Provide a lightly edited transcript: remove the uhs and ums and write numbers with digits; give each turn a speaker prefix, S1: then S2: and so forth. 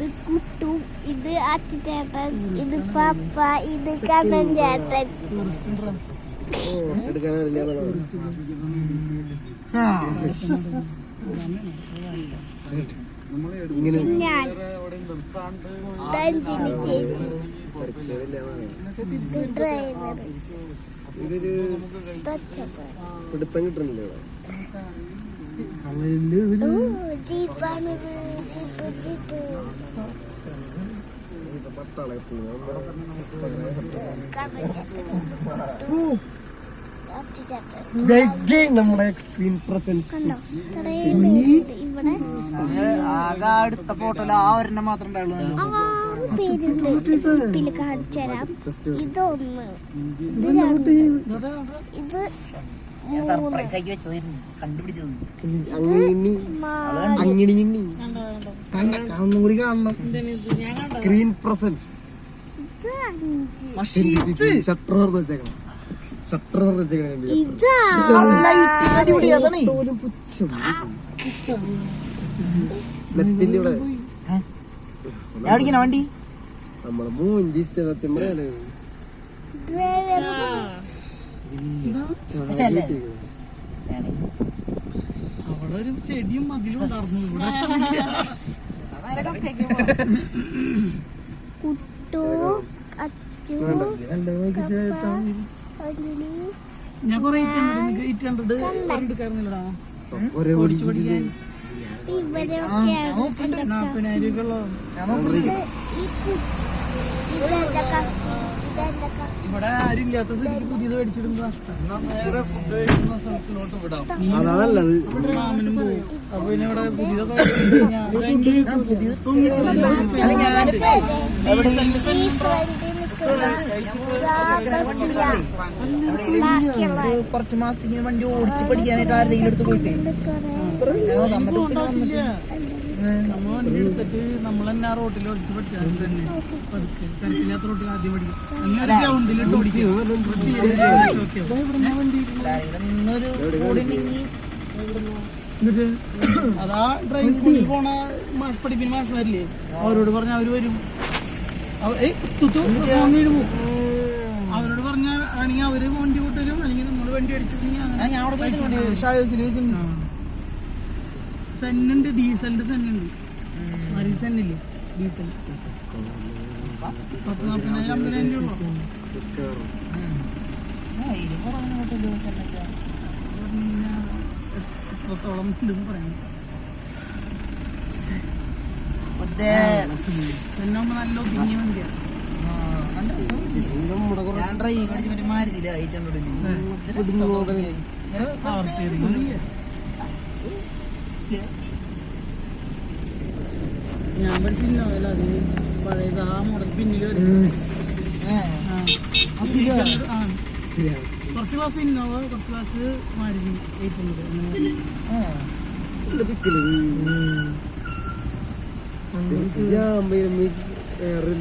S1: ഇത് കുട്ടു, ഇത് അച്ഛൻ, ഇത് പപ്പ, ഇത് കണ്ണൻ ചേട്ടൻ. ഞാൻ ചേച്ചി ഡ്രൈവർ
S2: പിടുത്തം കിട്ടണില്ലേ
S1: ജീപ്പാണ്, ജീപ്പ് ജീപ്പ്.
S2: നമ്മുടെ സ്ക്രീൻ പ്രസൻസ്
S1: ഇവിടെ
S3: അടുത്ത ഫോട്ടോയില് ആ ഒരെണ്ണം മാത്രം ഉണ്ടാവുള്ളൂ.
S1: 6 പേരുണ്ട്. ജിപ്പിൽ കാണിച്ചു തരാം. ഇതൊന്ന്, ഇത് 2, ഇത്
S3: സർപ്രൈസ് ആക്കി വെച്ചതായിരുന്നു, കണ്ടുപിടിച്ചത്.
S2: ഒന്നും കൂടി കാണണം. സ്ക്രീൻ പ്രസൻസ്
S1: ഇത് 5.
S2: ഷട്ടർ വെച്ചേക്കണം. ഷട്ടർ വെച്ചേക്കണം.
S3: വണ്ടി
S2: നമ്മള് മൂഞ്ചി സത്യം പറയാലേ.
S4: അവിടെ ഒരു ചെടിയും മതിലും ഉണ്ടായിരുന്നു.
S1: കുട്ടു, അച്ചു,
S4: ഞാൻ കൊറേ 800 എടുക്കാറുന്നില്ലടാ. ഓടിച്ചു പഠിക്കാൻ 40,000 ഉള്ളോ. ഇവിടെ ആരും ഇല്ലാത്ത സ്ഥലത്ത് പുതിയത് മേടിച്ചിടുമ്പോ നഷ്ടം. നേരെ ഫുഡ് കഴിക്കുന്ന സ്ഥലത്തിലോട്ട് വിടാം.
S2: അതല്ലത്
S4: മാമനും പോകും. അപ്പൊ പിന്നെ ഇവിടെ പുതിയതൊക്കെ
S3: കുറച്ച് മാസത്തേക്ക് വണ്ടി ഓടിച്ച് പഠിക്കാനായിട്ട് ആരുടെയും അടുത്ത് പോയിട്ട്
S4: നമ്മൾ വണ്ടി എടുത്തിട്ട് നമ്മൾ തന്നെ ആ റോട്ടിൽ ഓടിച്ച് പഠിച്ചാൽ തന്നെ തിരക്കില്ലാത്ത റോട്ടിൽ ആദ്യം പഠിക്കും. അങ്ങനെ ഗ്രൗണ്ടിലിട്ട് ഓടിക്കും. അതാ ഡ്രൈവിംഗ് സ്കൂളിൽ പോണ പഠിപ്പിക്കുന്ന മാഷ്മാരില്ലേ, അവരോട് പറഞ്ഞാൽ അവര് വരും. അവരോട് പറഞ്ഞ ആണെങ്കിൽ അവര് വണ്ടി കൂട്ടരും, അല്ലെങ്കിൽ നമ്മള് വണ്ടി അടിച്ചിട്ടുണ്ടെങ്കിൽ സെന്നുണ്ട്, ഡീസലിന്റെ സെന്നുണ്ട്. മരി സെന്നില്ലേ ഡീസൽ 40,000 50,000 ഉള്ളു. എത്രത്തോളം ഉണ്ടെന്ന് പറയാം. സെന്നാകുമ്പോ നല്ല ഒതുങ്ങിയ വണ്ടിയാണ്.
S3: ഞാൻ ഡ്രൈവിംഗ് പഠിച്ചിട്ട് മാരുതില്ല 800.
S4: ഞാൻ പഠിച്ചില്ല, അത് പഴയത് ആ മോഡൽ പിന്നിൽ കുറച്ച് ക്ലാസ് ഇന്നോവ, കുറച്ച് ക്ലാസ് മാരുതി 800.
S2: വേറെ